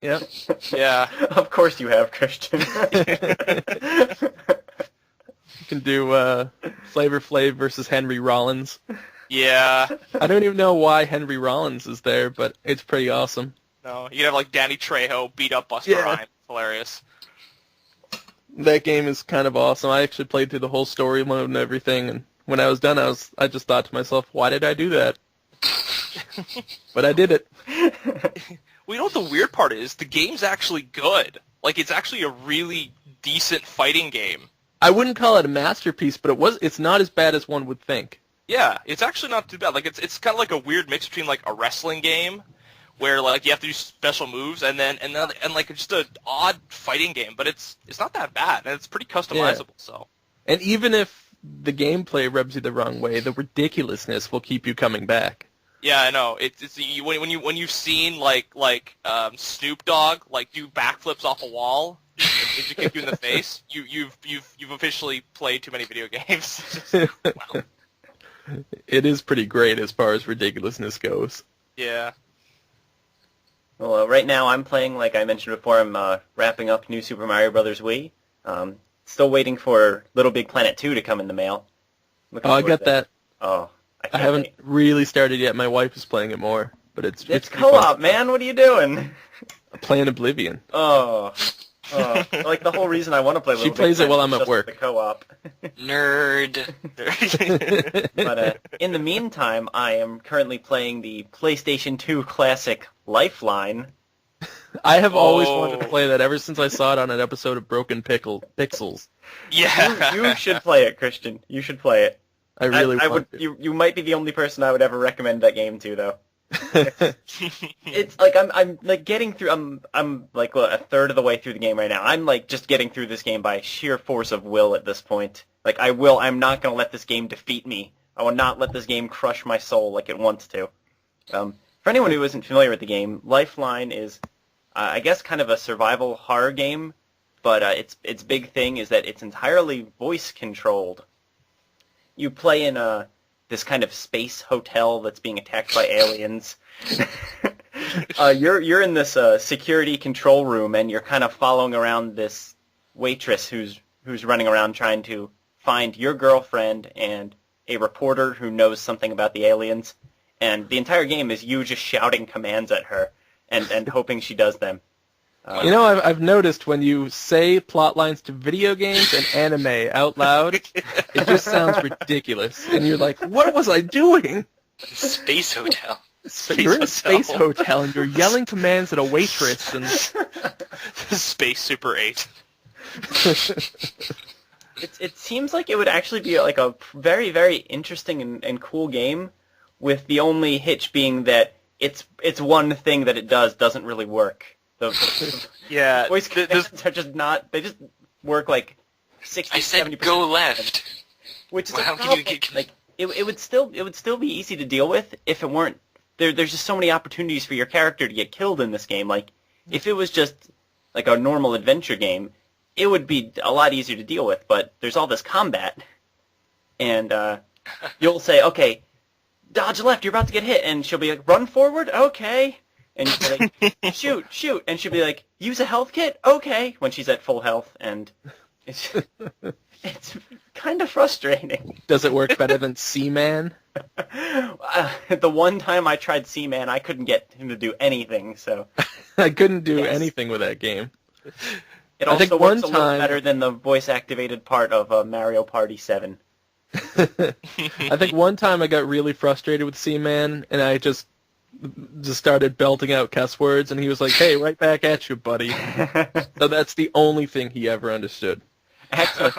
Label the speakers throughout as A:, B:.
A: Yep.
B: Yeah.
C: Of course you have, Christian.
A: You can do Flavor Flav versus Henry Rollins.
B: Yeah.
A: I don't even know why Henry Rollins is there, but it's pretty awesome.
B: No, you can have like Danny Trejo beat up Buster
A: Yeah.
B: Rhymes. Hilarious.
A: That game is kind of awesome. I actually played through the whole story mode and everything, and when I was done, I just thought to myself, why did I do that? But I did it.
B: Well, you know what the weird part is? The game's actually good. Like, it's actually a really decent fighting game.
A: I wouldn't call it a masterpiece, but it's not as bad as one would think.
B: Yeah, it's actually not too bad. Like, it's kind of like a weird mix between like a wrestling game, where like you have to do special moves, and like just an odd fighting game. But it's not that bad, and it's pretty customizable.
A: Yeah.
B: So.
A: And even if the gameplay rubs you the wrong way, the ridiculousness will keep you coming back.
B: Yeah, I know. When you've seen like Snoop Dogg like do backflips off a wall and to kick you in the face, you've officially played too many video games. Wow.
A: It is pretty great as far as ridiculousness goes.
B: Yeah.
C: Well, right now I'm playing, like I mentioned before, I'm wrapping up New Super Mario Bros. Wii. Still waiting for Little Big Planet 2 to come in the mail.
A: Oh, I got that.
C: Oh,
A: I haven't really started yet. My wife is playing it more, but it's
C: co-op, man. What are you doing?
A: Playing Oblivion.
C: Oh, like the whole reason I want to play Little
A: She
C: Big
A: plays it
C: Planet
A: while I'm
C: is
A: at
C: just
A: work.
C: The co-op.
D: Nerd.
C: But in the meantime, I am currently playing the PlayStation 2 classic Lifeline.
A: I have always wanted to play that ever since I saw it on an episode of Broken Pixels.
B: Yeah.
C: You should play it, Christian. You should play it.
A: I really
C: I
A: want
C: would.
A: to.
C: You might be the only person I would ever recommend that game to, though. It's like I'm like getting through. I'm like a third of the way through the game right now. I'm like just getting through this game by sheer force of will at this point. Like I'm not gonna let this game defeat me. I will not let this game crush my soul like it wants to. For anyone who isn't familiar with the game, Lifeline is, I guess, kind of a survival horror game. But its big thing is that it's entirely voice controlled. You play in this kind of space hotel that's being attacked by aliens. You're in this security control room, and you're kind of following around this waitress who's running around trying to find your girlfriend and a reporter who knows something about the aliens. And the entire game is you just shouting commands at her and hoping she does them.
A: I've noticed when you say plot lines to video games and anime out loud, it just sounds ridiculous. And you're like, what was I doing?
D: Space Hotel.
A: You're in a space hotel and you're yelling commands at a waitress. And
B: Space Super 8.
C: It seems like it would actually be like a very, very interesting and cool game, with the only hitch being that it's one thing that it doesn't really work.
B: Yeah,
C: voice commands are just not. They just work like 60,
D: I
C: 70%.
D: said go left.
C: Which is
D: Well,
C: a
D: how can
C: problem.
D: you get-
C: Like it would still be easy to deal with if it weren't there's just so many opportunities for your character to get killed in this game. Like if it was just like a normal adventure game, it would be a lot easier to deal with. But there's all this combat, and you'll say, okay, dodge left, you're about to get hit, and she'll be like, run forward, okay. And you'll be like, shoot, and she'll be like, use a health kit, okay, when she's at full health, and it's kind of frustrating.
A: does it work better than Seaman?
C: The one time I tried Seaman, I couldn't get him to do anything, so...
A: I couldn't do
C: Yes.
A: anything with that game.
C: It
A: I
C: also
A: think
C: works
A: one
C: a little
A: time-
C: better than the voice-activated part of Mario Party 7.
A: I think one time I got really frustrated with Seaman, and I just started belting out cuss words, and he was like, hey, right back at you, buddy. So that's the only thing he ever understood.
C: Actually,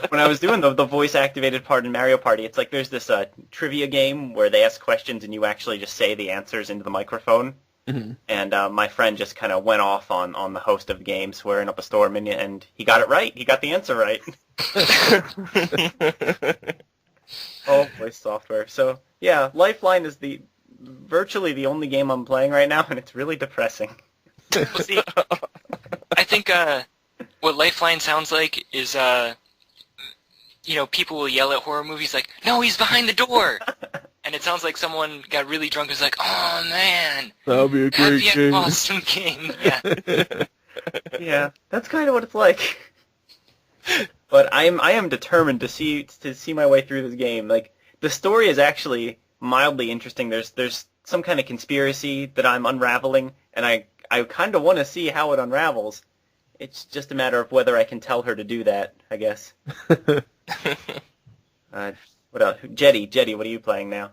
C: when I was doing the voice-activated part in Mario Party, it's like there's this trivia game where they ask questions and you actually just say the answers into the microphone.
A: Mm-hmm.
C: And my friend just kind of went off on the host of the game, swearing up a storm, and he got it right. He got the answer right. Oh, voice software. So, yeah, Lifeline is virtually the only game I'm playing right now, and it's really depressing.
D: Well, see, I think what Lifeline sounds like is, people will yell at horror movies like, no, he's behind the door! and it sounds like someone got really drunk and was like, oh man,
A: That'll be a great
D: that'd be
A: game.
D: an awesome game. Yeah.
C: Yeah, that's kind of what it's like. But I am determined to see my way through this game. Like, the story is actually mildly interesting. There's some kind of conspiracy that I'm unraveling, and I kind of want to see how it unravels. It's just a matter of whether I can tell her to do that, I guess. What else? Jetty, what are you playing now?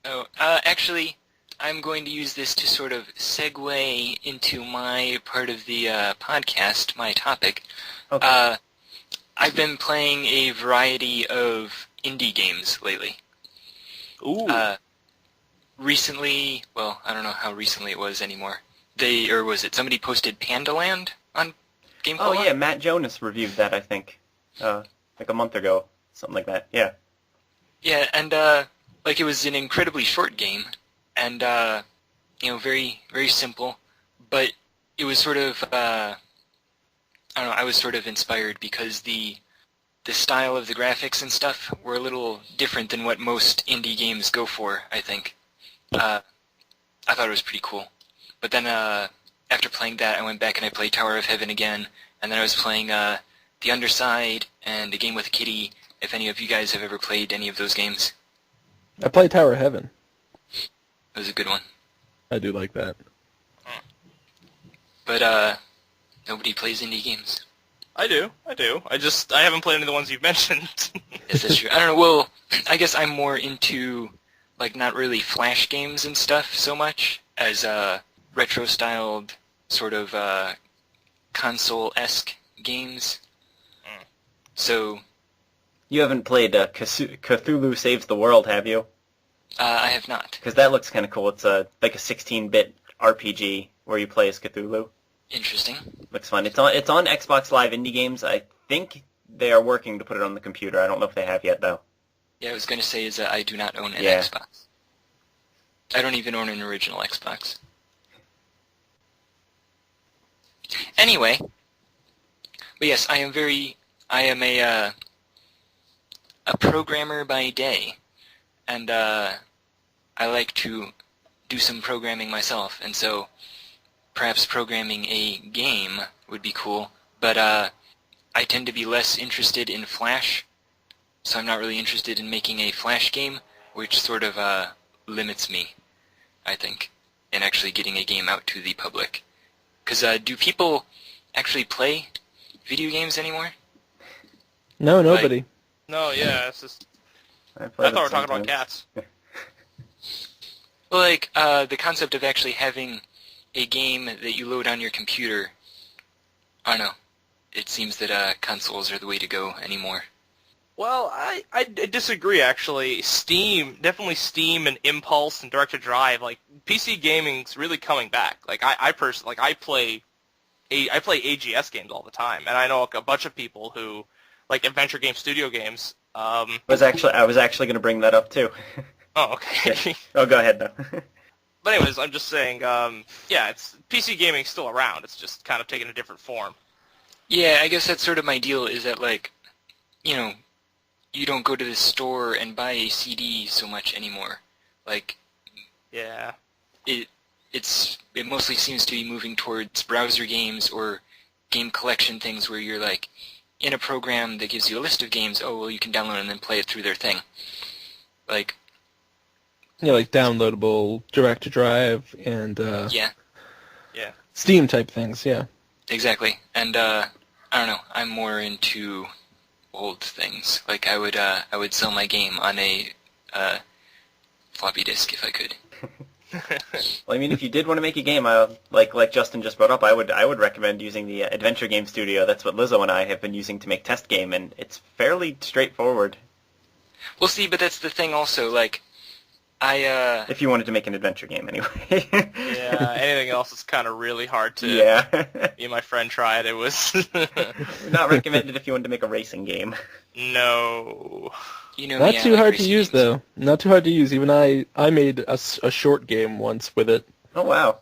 D: Oh, actually, I'm going to use this to sort of segue into my part of the podcast, my topic.
C: Okay.
D: I've been playing a variety of indie games lately.
B: Ooh.
D: Recently, well, I don't know how recently it was anymore. Somebody posted Pandaland on GameCola?
C: Oh yeah, Matt Jonas reviewed that, I think, like a month ago, something like that. Yeah.
D: Yeah, and it was an incredibly short game, and very very simple, but it was sort of I don't know. I was sort of inspired because the style of the graphics and stuff were a little different than what most indie games go for, I think. I thought it was pretty cool. But then after playing that, I went back and I played Tower of Heaven again, and then I was playing The Underside and A Game with a Kitty, if any of you guys have ever played any of those games.
A: I played Tower of Heaven.
D: It was a good one.
A: I do like that.
D: But nobody plays indie games.
B: I do. I haven't played any of the ones you've mentioned.
D: Yes, that's true. I don't know, well, I guess I'm more into, not really Flash games and stuff so much as retro-styled, sort of console-esque games. So...
C: You haven't played Cthulhu Saves the World, have you?
D: I have not.
C: Because that looks kind of cool. It's like a 16-bit RPG where you play as Cthulhu.
D: Interesting.
C: Looks fun. It's on Xbox Live Indie Games. I think they are working to put it on the computer. I don't know if they have yet, though.
D: Yeah, I was going to say is that I do not own an
C: Yeah.
D: Xbox. I don't even own an original Xbox. Anyway, but yes, I am a programmer by day, and I like to do some programming myself, and so perhaps programming a game would be cool, but I tend to be less interested in Flash, so I'm not really interested in making a Flash game, which sort of limits me, I think, in actually getting a game out to the public. Because do people actually play video games anymore?
A: No, nobody.
B: No, yeah, it's just...
C: I
B: I thought we were talking about cats.
D: Well, the concept of actually having a game that you load on your computer, I don't know. It seems that consoles are the way to go anymore.
B: Well, I disagree, actually. Definitely Steam and Impulse and Direct to Drive, PC gaming's really coming back. I personally, I play AGS games all the time, and I know a bunch of people who, adventure game studio games.
C: I was actually going to bring that up, too.
B: Oh, okay.
C: Oh, go ahead, though.
B: But anyways, I'm just saying, PC gaming's still around. It's just kind of taking a different form.
D: Yeah, I guess that's sort of my deal, is that, you don't go to the store and buy a CD so much anymore.
B: Yeah.
D: It mostly seems to be moving towards browser games or game collection things where you're, in a program that gives you a list of games, you can download and then play it through their thing.
A: Yeah, downloadable Direct to Drive and
D: Yeah,
A: Steam type things, yeah.
D: exactly. And, I don't know, I'm more into old things. I would sell my game on a floppy disk if I could.
C: Well, I mean, if you did want to make a game, like Justin just brought up, I would recommend using the Adventure Game Studio. That's what Lizzo and I have been using to make Test Game, and it's fairly straightforward.
D: Well, see, but that's the thing also,
C: If you wanted to make an adventure game, anyway.
B: Yeah, anything else is kind of really hard to...
C: Yeah.
B: Me and my friend tried. It was...
C: Not recommended if you wanted to make a racing game.
B: No.
D: You know
A: Not
D: me, I
A: too
D: like
A: hard to
D: racing
A: use,
D: games.
A: though. Not too hard to use. Even I made a short game once with it.
C: Oh, wow.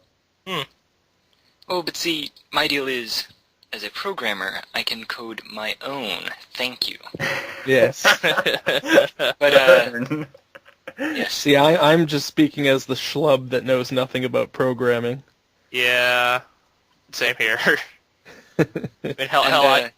D: Oh, but see, my deal is, as a programmer, I can code my own. Thank you.
A: Yes.
D: But Yes.
A: See, I'm just speaking as the schlub that knows nothing about programming.
B: Yeah, same here. I mean, hell,
D: And,
B: hell,